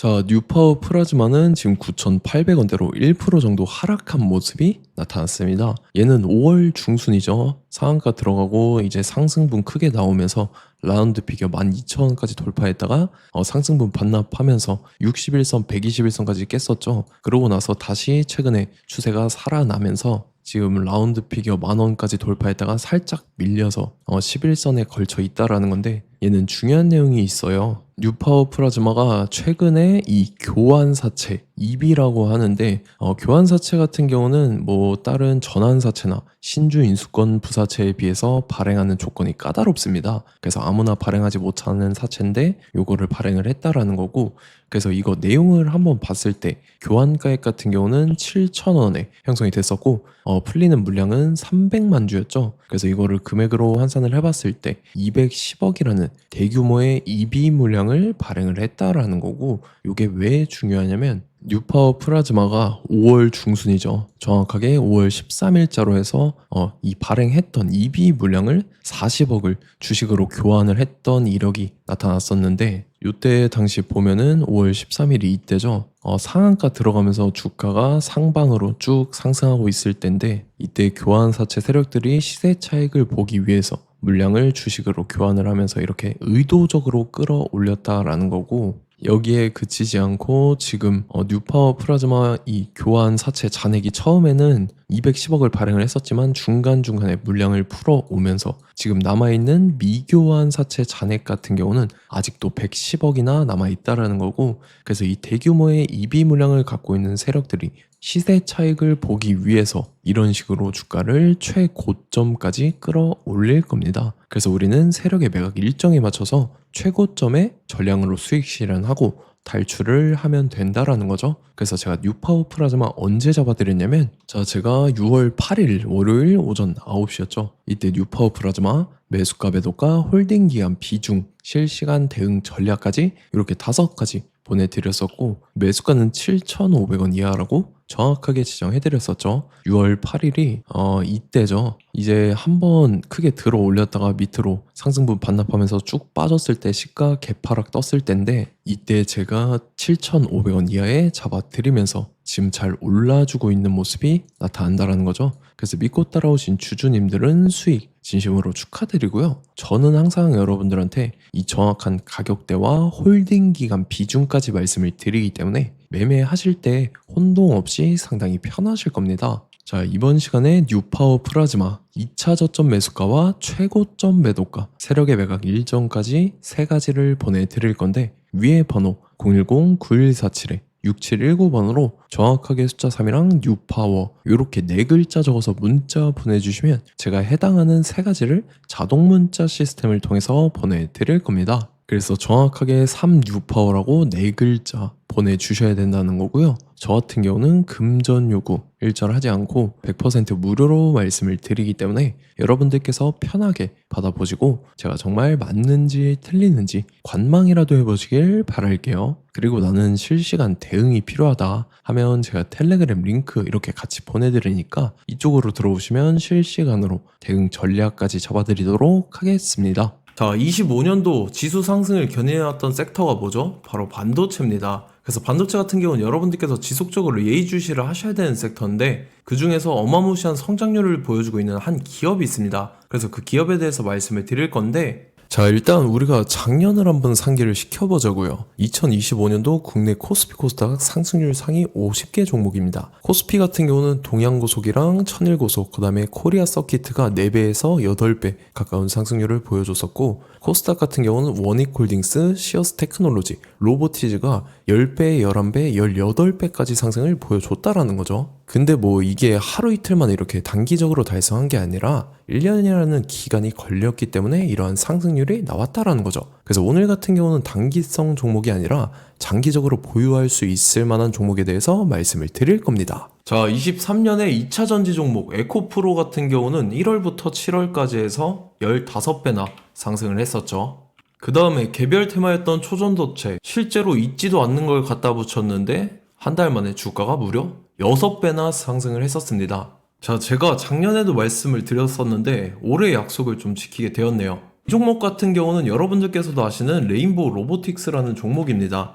자, 뉴파워 플라즈마는 지금 9,800원대로 1% 정도 하락한 모습이 나타났습니다. 얘는 5월 중순이죠. 상한가 들어가고 이제 상승분 크게 나오면서 라운드 피겨 12,000원까지 돌파했다가 상승분 반납하면서 61선, 121선까지 깼었죠. 그러고 나서 다시 최근에 추세가 살아나면서 지금 라운드 피겨 10,000원까지 돌파했다가 살짝 밀려서 11선에 걸쳐 있다라는 건데, 얘는 중요한 내용이 있어요. 뉴파워 플라즈마가 최근에 이 교환사채 EB라고 하는데, 교환사채 같은 경우는 뭐 다른 전환사채나 신주인수권 부사채에 비해서 발행하는 조건이 까다롭습니다. 그래서 아무나 발행하지 못하는 사채인데 요거를 발행을 했다라는 거고, 그래서 이거 내용을 한번 봤을 때 교환가액 같은 경우는 7,000원에 형성이 됐었고, 풀리는 물량은 300만 주였죠. 그래서 이거를 금액으로 환산을 해봤을 때 210억이라는 대규모의 EB 물량을 발행을 했다라는 거고, 이게 왜 중요하냐면 뉴파워 플라즈마가 5월 중순이죠. 정확하게 5월 13일자로 해서 이 발행했던 EB 물량을 40억을 주식으로 교환을 했던 이력이 나타났었는데, 이때 당시 보면은 5월 13일이 이때죠. 상한가 들어가면서 주가가 상방으로 쭉 상승하고 있을 때인데, 이때 교환사채 세력들이 시세 차익을 보기 위해서 물량을 주식으로 교환을 하면서 이렇게 의도적으로 끌어올렸다라는 거고, 여기에 그치지 않고 지금 뉴파워 플라즈마 이 교환 사채 잔액이 처음에는 210억을 발행을 했었지만 중간중간에 물량을 풀어오면서 지금 남아있는 미교환 사채 잔액 같은 경우는 아직도 110억이나 남아있다라는 거고, 그래서 이 대규모의 EB 물량을 갖고 있는 세력들이 시세 차익을 보기 위해서 이런 식으로 주가를 최고점까지 끌어올릴 겁니다. 그래서 우리는 세력의 매각 일정에 맞춰서 최고점에 전량으로 수익 실현하고 탈출을 하면 된다라는 거죠. 그래서 제가 뉴파워 플라즈마 언제 잡아드렸냐면, 제가 6월 8일 월요일 오전 9시였죠. 이때 뉴파워 플라즈마 매수가, 매도가, 홀딩 기간, 비중, 실시간 대응 전략까지 이렇게 5가지 보내드렸었고, 매수가는 7,500원 이하라고 정확하게 지정해드렸었죠. 6월 8일이 이때죠. 이제 한번 크게 들어 올렸다가 밑으로 상승분 반납하면서 쭉 빠졌을 때 시가 개파락 떴을 때인데, 이때 제가 7,500원 이하에 잡아드리면서 지금 잘 올라주고 있는 모습이 나타난다는 거죠. 그래서 믿고 따라오신 주주님들은 수익 진심으로 축하드리고요. 저는 항상 여러분들한테 이 정확한 가격대와 홀딩 기간 비중까지 말씀을 드리기 때문에 매매하실 때 혼동 없이 상당히 편하실 겁니다. 자, 이번 시간에 뉴파워 플라즈마 2차 저점 매수가와 최고점 매도가, 세력의 매각 일정까지 3가지를 보내드릴 건데, 위에 번호 010-9147-6719번으로 정확하게 숫자 3이랑 뉴파워 이렇게 4글자 적어서 문자 보내주시면 제가 해당하는 3가지를 자동 문자 시스템을 통해서 보내드릴 겁니다. 그래서 정확하게 3뉴파워라고 4글자 보내주셔야 된다는 거고요. 저 같은 경우는 금전 요구 일절하지 않고 100% 무료로 말씀을 드리기 때문에 여러분들께서 편하게 받아보시고 제가 정말 맞는지 틀리는지 관망이라도 해보시길 바랄게요. 그리고 나는 실시간 대응이 필요하다 하면 제가 텔레그램 링크 이렇게 같이 보내드리니까 이쪽으로 들어오시면 실시간으로 대응 전략까지 잡아드리도록 하겠습니다. 자, 25년도 지수 상승을 견인해왔던 섹터가 뭐죠? 바로 반도체입니다. 그래서 반도체 같은 경우는 여러분들께서 지속적으로 예의주시를 하셔야 되는 섹터인데, 그 중에서 어마무시한 성장률을 보여주고 있는 한 기업이 있습니다. 그래서 그 기업에 대해서 말씀을 드릴 건데, 자, 일단 우리가 작년을 한번 상기를 시켜보자고요. 2025년도 국내 코스피 코스닥 상승률 상위 50개 종목입니다. 코스피 같은 경우는 동양고속이랑 천일고속, 그 다음에 코리아 서키트가 4배에서 8배 가까운 상승률을 보여줬었고, 코스닥 같은 경우는 원익홀딩스, 시어스 테크놀로지, 로보티즈가 10배, 11배, 18배까지 상승을 보여줬다라는 거죠. 근데 뭐 이게 하루 이틀만 이렇게 단기적으로 달성한 게 아니라 1년이라는 기간이 걸렸기 때문에 이러한 상승률이 나왔다라는 거죠. 그래서 오늘 같은 경우는 단기성 종목이 아니라 장기적으로 보유할 수 있을 만한 종목에 대해서 말씀을 드릴 겁니다. 자, 23년에 2차 전지 종목 에코프로 같은 경우는 1월부터 7월까지 해서 15배나 상승을 했었죠. 그 다음에 개별 테마였던 초전도체, 실제로 있지도 않는 걸 갖다 붙였는데 한 달 만에 주가가 무려 6배나 상승을 했었습니다. 자, 제가 작년에도 말씀을 드렸었는데 올해 약속을 좀 지키게 되었네요. 이 종목 같은 경우는 여러분들께서도 아시는 레인보우 로보틱스라는 종목입니다.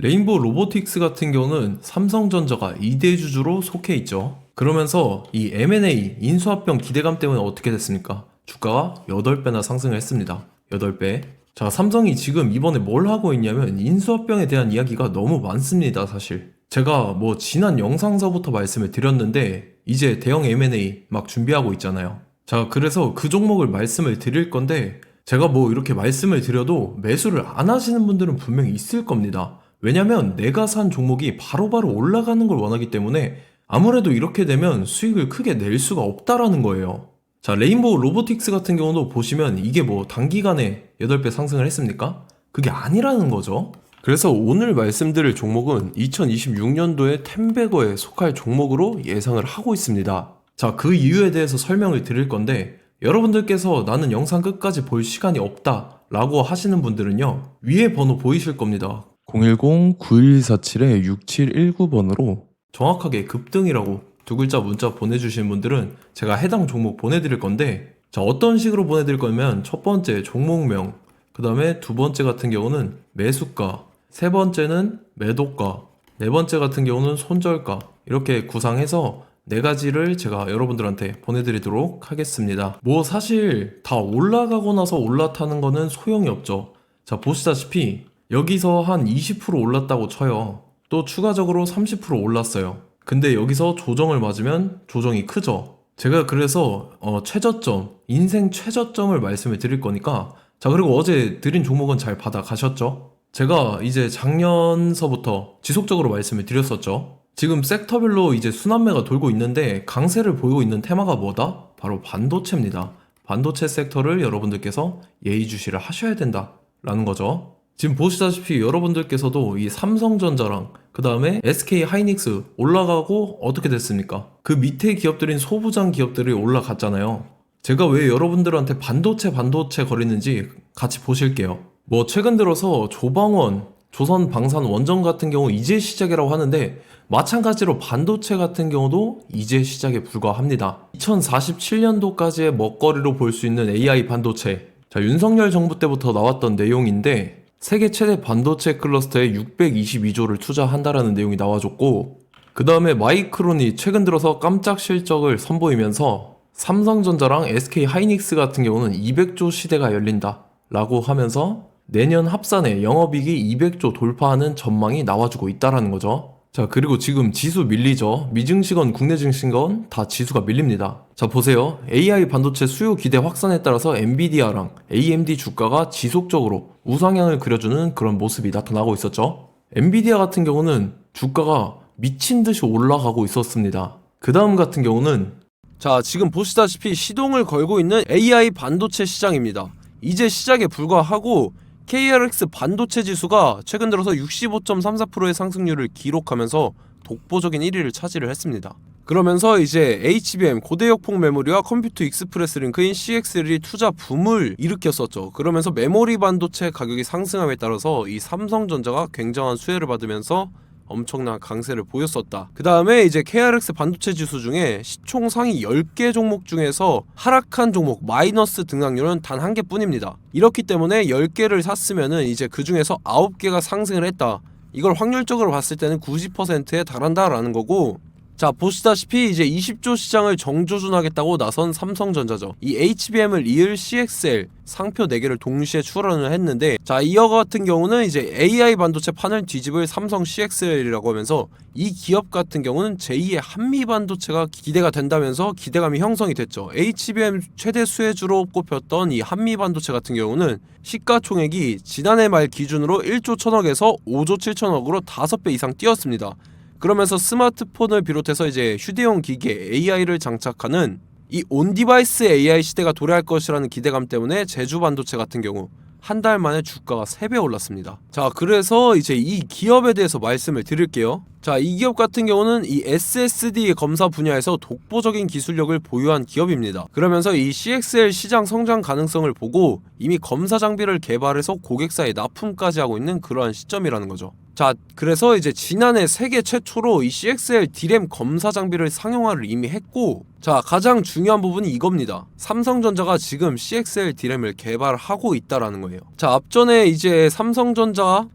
레인보우 로보틱스 같은 경우는 삼성전자가 2대 주주로 속해 있죠. 그러면서 이 M&A 인수합병 기대감 때문에 어떻게 됐습니까? 주가가 8배나 상승을 했습니다. 8배. 자, 삼성이 지금 이번에 뭘 하고 있냐면 인수합병에 대한 이야기가 너무 많습니다, 사실. 제가 뭐 지난 영상서부터 말씀을 드렸는데 이제 대형 M&A 막 준비하고 있잖아요. 자, 그래서 그 종목을 말씀을 드릴 건데 제가 뭐 이렇게 말씀을 드려도 매수를 안 하시는 분들은 분명히 있을 겁니다. 왜냐면 내가 산 종목이 바로바로 올라가는 걸 원하기 때문에 아무래도 이렇게 되면 수익을 크게 낼 수가 없다라는 거예요. 자, 레인보우 로보틱스 같은 경우도 보시면 이게 뭐 단기간에 8배 상승을 했습니까? 그게 아니라는 거죠. 그래서 오늘 말씀드릴 종목은 2026년도에 템베거에 속할 종목으로 예상을 하고 있습니다. 자, 그 이유에 대해서 설명을 드릴 건데 여러분들께서 나는 영상 끝까지 볼 시간이 없다 라고 하시는 분들은요, 위에 번호 보이실 겁니다. 010-9147-6719번으로 정확하게 급등이라고 두 글자 문자 보내주신 분들은 제가 해당 종목 보내드릴 건데, 자, 어떤 식으로 보내드릴 거냐면 첫 번째 종목명, 그 다음에 두 번째 같은 경우는 매수가, 세 번째는 매도가, 네 번째 같은 경우는 손절가, 이렇게 구상해서 네 가지를 제가 여러분들한테 보내드리도록 하겠습니다. 뭐 사실 다 올라가고 나서 올라타는 거는 소용이 없죠. 자, 보시다시피 여기서 한 20% 올랐다고 쳐요. 또 추가적으로 30% 올랐어요. 근데 여기서 조정을 맞으면 조정이 크죠. 제가 그래서 최저점, 인생 최저점을 말씀을 드릴 거니까, 자, 그리고 어제 드린 종목은 잘 받아 가셨죠? 제가 이제 작년서부터 지속적으로 말씀을 드렸었죠. 지금 섹터별로 이제 순환매가 돌고 있는데 강세를 보이고 있는 테마가 뭐다? 바로 반도체입니다. 반도체 섹터를 여러분들께서 예의주시를 하셔야 된다라는 거죠. 지금 보시다시피 여러분들께서도 이 삼성전자랑 그 다음에 SK 하이닉스 올라가고 어떻게 됐습니까? 그 밑에 기업들인 소부장 기업들이 올라갔잖아요. 제가 왜 여러분들한테 반도체 거리는지 같이 보실게요. 뭐 최근 들어서 조방원, 조선방산원전 같은 경우 이제 시작이라고 하는데 마찬가지로 반도체 같은 경우도 이제 시작에 불과합니다. 2047년도까지의 먹거리로 볼 수 있는 AI 반도체. 자, 윤석열 정부 때부터 나왔던 내용인데 세계 최대 반도체 클러스터에 622조를 투자한다라는 내용이 나와줬고, 그 다음에 마이크론이 최근 들어서 깜짝 실적을 선보이면서 삼성전자랑 SK 하이닉스 같은 경우는 200조 시대가 열린다 라고 하면서 내년 합산에 영업이익이 200조 돌파하는 전망이 나와주고 있다라는 거죠. 자, 그리고 지금 지수 밀리죠. 미증시건 국내 증시건 다 지수가 밀립니다. 자, 보세요. AI 반도체 수요 기대 확산에 따라서 엔비디아랑 AMD 주가가 지속적으로 우상향을 그려주는 그런 모습이 나타나고 있었죠. 엔비디아 같은 경우는 주가가 미친 듯이 올라가고 있었습니다. 그 다음 같은 경우는, 자, 지금 보시다시피 시동을 걸고 있는 AI 반도체 시장입니다. 이제 시작에 불과하고 KRX 반도체 지수가 최근 들어서 65.34%의 상승률을 기록하면서 독보적인 1위를 차지를 했습니다. 그러면서 이제 HBM 고대역폭 메모리와 컴퓨터 익스프레스 링크인 CXL이 투자 붐을 일으켰었죠. 그러면서 메모리 반도체 가격이 상승함에 따라서 이 삼성전자가 굉장한 수혜를 받으면서 엄청난 강세를 보였었다. 그 다음에 이제 KRX 반도체 지수 중에 시총 상위 10개 종목 중에서 하락한 종목 마이너스 등락률은 단 1개뿐입니다. 이렇기 때문에 10개를 샀으면은 이제 그 중에서 9개가 상승을 했다. 이걸 확률적으로 봤을 때는 90%에 달한다라는 거고, 자, 보시다시피 이제 20조 시장을 정조준하겠다고 나선 삼성전자죠. 이 HBM을 이을 CXL 상표 4개를 동시에 출원을 했는데, 자, 이어 같은 경우는 이제 AI 반도체 판을 뒤집을 삼성 CXL이라고 하면서 이 기업 같은 경우는 제2의 한미 반도체가 기대가 된다면서 기대감이 형성이 됐죠. HBM 최대 수혜주로 꼽혔던 이 한미 반도체 같은 경우는 시가총액이 지난해 말 기준으로 1조 1000억에서 5조 7천억으로 5배 이상 뛰었습니다. 그러면서 스마트폰을 비롯해서 이제 휴대용 기기에 AI를 장착하는 이 온디바이스 AI 시대가 도래할 것이라는 기대감 때문에 제주 반도체 같은 경우 한 달 만에 주가가 3배 올랐습니다. 자, 그래서 이제 이 기업에 대해서 말씀을 드릴게요. 자, 이 기업 같은 경우는 이 SSD 검사 분야에서 독보적인 기술력을 보유한 기업입니다. 그러면서 이 CXL 시장 성장 가능성을 보고 이미 검사 장비를 개발해서 고객사에 납품까지 하고 있는 그러한 시점이라는 거죠. 자, 그래서 이제 지난해 세계 최초로 이 CXL D램 검사 장비를 상용화를 이미 했고, 자, 가장 중요한 부분이 이겁니다. 삼성전자가 지금 CXL D램을 개발하고 있다라는 거예요. 자, 앞전에 이제 삼성전자가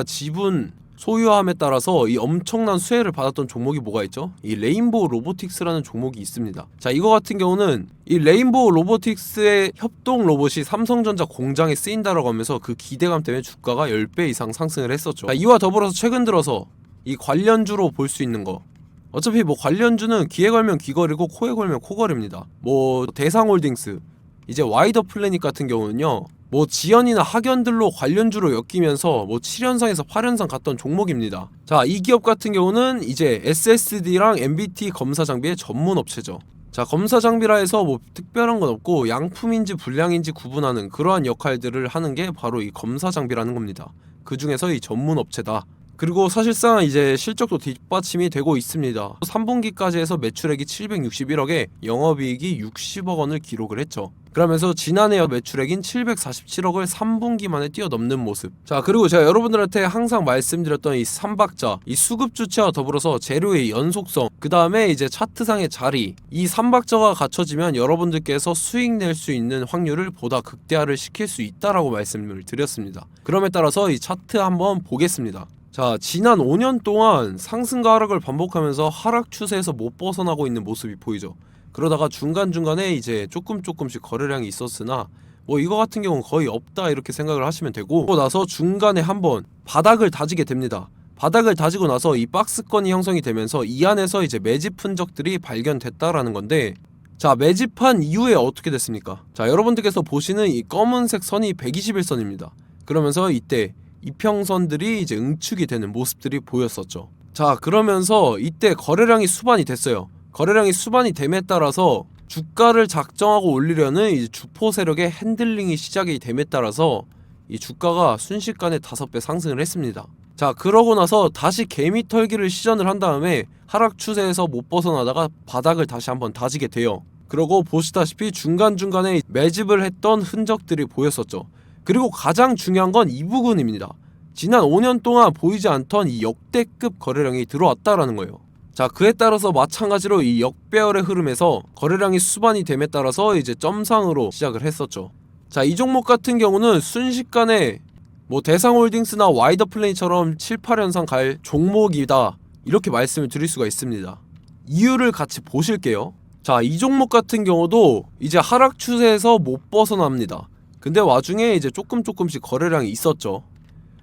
지분 소유함에 따라서 이 엄청난 수혜를 받았던 종목이 뭐가 있죠? 이 레인보우 로보틱스라는 종목이 있습니다. 자, 이거 같은 경우는 이 레인보우 로보틱스의 협동 로봇이 삼성전자 공장에 쓰인다라고 하면서 그 기대감 때문에 주가가 10배 이상 상승을 했었죠. 자, 이와 더불어서 최근 들어서 이 관련주로 볼 수 있는 거, 어차피 뭐 관련주는 귀에 걸면 귀걸이고 코에 걸면 코걸이입니다. 뭐 대상홀딩스, 이제 와이더 플래닛 같은 경우는요, 뭐 지연이나 학연들로 관련주로 엮이면서 뭐 7연상에서 8연상 갔던 종목입니다. 자, 이 기업 같은 경우는 이제 SSD랑 MBT 검사 장비의 전문 업체죠. 자, 검사 장비라 해서 뭐 특별한 건 없고 양품인지 불량인지 구분하는 그러한 역할들을 하는 게 바로 이 검사 장비라는 겁니다. 그 중에서 이 전문 업체다. 그리고 사실상 이제 실적도 뒷받침이 되고 있습니다. 3분기까지 해서 매출액이 761억에 영업이익이 60억 원을 기록을 했죠. 그러면서 지난해 매출액인 747억을 3분기 만에 뛰어넘는 모습. 자, 그리고 제가 여러분들한테 항상 말씀드렸던 이 3박자, 이 수급 주체와 더불어서 재료의 연속성, 그 다음에 이제 차트상의 자리, 이 3박자가 갖춰지면 여러분들께서 수익 낼 수 있는 확률을 보다 극대화를 시킬 수 있다라고 말씀을 드렸습니다. 그럼에 따라서 이 차트 한번 보겠습니다. 자, 지난 5년 동안 상승과 하락을 반복하면서 하락 추세에서 못 벗어나고 있는 모습이 보이죠. 그러다가 중간중간에 이제 조금씩 거래량이 있었으나 뭐 이거 같은 경우는 거의 없다 이렇게 생각을 하시면 되고, 그러고 나서 중간에 한번 바닥을 다지게 됩니다. 바닥을 다지고 나서 이 박스권이 형성이 되면서 이 안에서 이제 매집 흔적들이 발견됐다라는 건데, 자, 매집한 이후에 어떻게 됐습니까? 자, 여러분들께서 보시는 이 검은색 선이 121선입니다. 그러면서 이때 이평선들이 이제 응축이 되는 모습들이 보였었죠. 자, 그러면서 이때 거래량이 수반이 됐어요. 거래량이 수반이 됨에 따라서 주가를 작정하고 올리려는 이제 주포 세력의 핸들링이 시작이 됨에 따라서 이 주가가 순식간에 5배 상승을 했습니다. 자, 그러고 나서 다시 개미 털기를 시전을 한 다음에 하락 추세에서 못 벗어나다가 바닥을 다시 한번 다지게 돼요. 그러고 보시다시피 중간중간에 매집을 했던 흔적들이 보였었죠. 그리고 가장 중요한 건 이 부분입니다. 지난 5년 동안 보이지 않던 이 역대급 거래량이 들어왔다라는 거예요. 자, 그에 따라서 마찬가지로 이 역배열의 흐름에서 거래량이 수반이 됨에 따라서 이제 점상으로 시작을 했었죠. 자, 이 종목 같은 경우는 순식간에 뭐 대상홀딩스나 와이더 플레이처럼 7, 8연상 갈 종목이다 이렇게 말씀을 드릴 수가 있습니다. 이유를 같이 보실게요. 자, 이 종목 같은 경우도 이제 하락 추세에서 못 벗어납니다. 근데 와중에 이제 조금씩 거래량이 있었죠.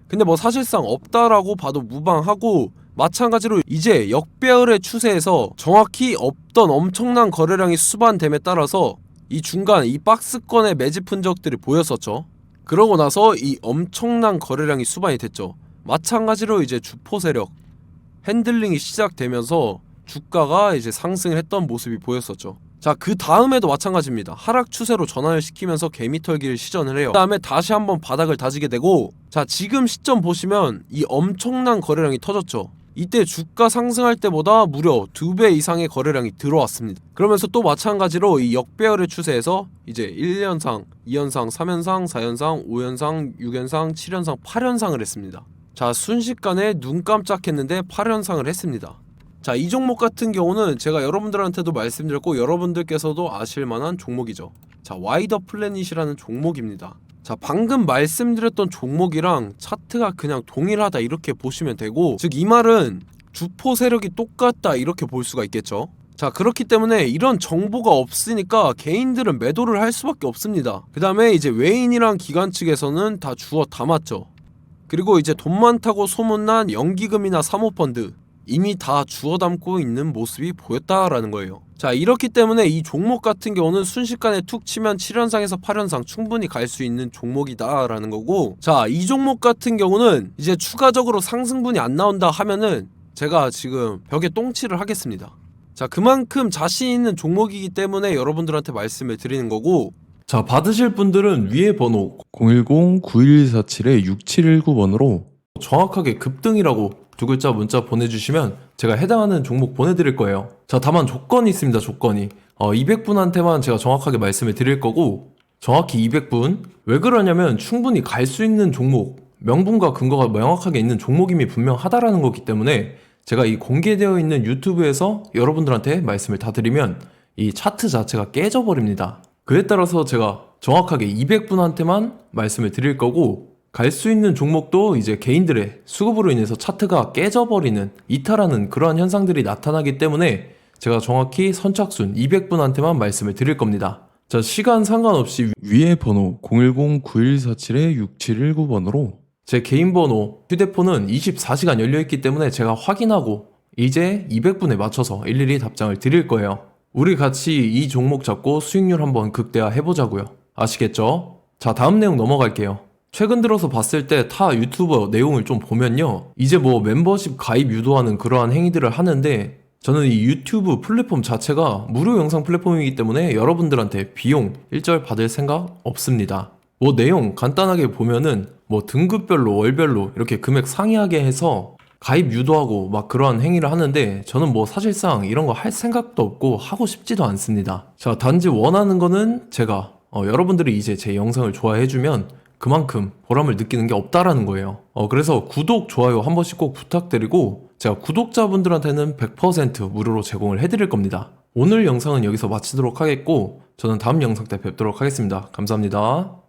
근데 뭐 사실상 없다라고 봐도 무방하고, 마찬가지로 이제 역배열의 추세에서 정확히 없던 엄청난 거래량이 수반됨에 따라서 이 중간 이 박스권의 매집 흔적들이 보였었죠. 그러고 나서 이 엄청난 거래량이 수반이 됐죠. 마찬가지로 이제 주포 세력 핸들링이 시작되면서 주가가 이제 상승을 했던 모습이 보였었죠. 자, 그 다음에도 마찬가지입니다. 하락 추세로 전환을 시키면서 개미털기를 시전을 해요. 그 다음에 다시 한번 바닥을 다지게 되고, 자, 지금 시점 보시면 이 엄청난 거래량이 터졌죠. 이때 주가 상승할 때보다 무려 2배 이상의 거래량이 들어왔습니다. 그러면서 또 마찬가지로 이 역배열의 추세에서 이제 1연상, 2연상, 3연상, 4연상, 5연상, 6연상, 7연상, 8연상을 했습니다. 자, 순식간에 눈 깜짝했는데 8연상을 했습니다. 자, 이 종목 같은 경우는 제가 여러분들한테도 말씀드렸고 여러분들께서도 아실만한 종목이죠. 자, 와이더 플래닛이라는 종목입니다. 자, 방금 말씀드렸던 종목이랑 차트가 그냥 동일하다 이렇게 보시면 되고, 즉 이 말은 주포 세력이 똑같다 이렇게 볼 수가 있겠죠. 자, 그렇기 때문에 이런 정보가 없으니까 개인들은 매도를 할 수밖에 없습니다. 그 다음에 이제 외인이랑 기관 측에서는 다 주워 담았죠. 그리고 이제 돈 많다고 소문난 연기금이나 사모펀드 이미 다 주워 담고 있는 모습이 보였다라는 거예요. 자, 이렇기 때문에 이 종목 같은 경우는 순식간에 툭 치면 7연상에서 8연상 충분히 갈 수 있는 종목이다 라는 거고, 자, 이 종목 같은 경우는 이제 추가적으로 상승분이 안 나온다 하면은 제가 지금 벽에 똥칠을 하겠습니다. 자, 그만큼 자신 있는 종목이기 때문에 여러분들한테 말씀을 드리는 거고, 자, 받으실 분들은 위에 번호 010-9147-6719번으로 정확하게 급등이라고 2글자 문자 보내주시면 제가 해당하는 종목 보내드릴 거예요. 자, 다만 조건이 있습니다. 조건이 200분한테만 제가 정확하게 말씀을 드릴 거고, 정확히 200분. 왜 그러냐면 충분히 갈 수 있는 종목, 명분과 근거가 명확하게 있는 종목임이 분명하다라는 거기 때문에 제가 이 공개되어 있는 유튜브에서 여러분들한테 말씀을 다 드리면 이 차트 자체가 깨져버립니다. 그에 따라서 제가 정확하게 200분한테만 말씀을 드릴 거고, 갈 수 있는 종목도 이제 개인들의 수급으로 인해서 차트가 깨져버리는, 이탈하는 그러한 현상들이 나타나기 때문에 제가 정확히 선착순 200분한테만 말씀을 드릴 겁니다. 자, 시간 상관없이 위에 번호 010-9147-6719번으로 제 개인 번호, 휴대폰은 24시간 열려있기 때문에 제가 확인하고 이제 200분에 맞춰서 일일이 답장을 드릴 거예요. 우리 같이 이 종목 잡고 수익률 한번 극대화 해보자고요. 아시겠죠? 자, 다음 내용 넘어갈게요. 최근 들어서 봤을 때 타 유튜버 내용을 좀 보면요, 이제 뭐 멤버십 가입 유도하는 그러한 행위들을 하는데, 저는 이 유튜브 플랫폼 자체가 무료 영상 플랫폼이기 때문에 여러분들한테 비용 일절 받을 생각 없습니다. 뭐 내용 간단하게 보면은 뭐 등급별로 월별로 이렇게 금액 상이하게 해서 가입 유도하고 막 그러한 행위를 하는데, 저는 뭐 사실상 이런 거 할 생각도 없고 하고 싶지도 않습니다. 자, 단지 원하는 거는 제가 여러분들이 이제 제 영상을 좋아해주면 그만큼 보람을 느끼는 게 없다라는 거예요. 그래서 구독, 좋아요 한 번씩 꼭 부탁드리고, 제가 구독자분들한테는 100% 무료로 제공을 해드릴 겁니다. 오늘 영상은 여기서 마치도록 하겠고, 저는 다음 영상 때 뵙도록 하겠습니다. 감사합니다.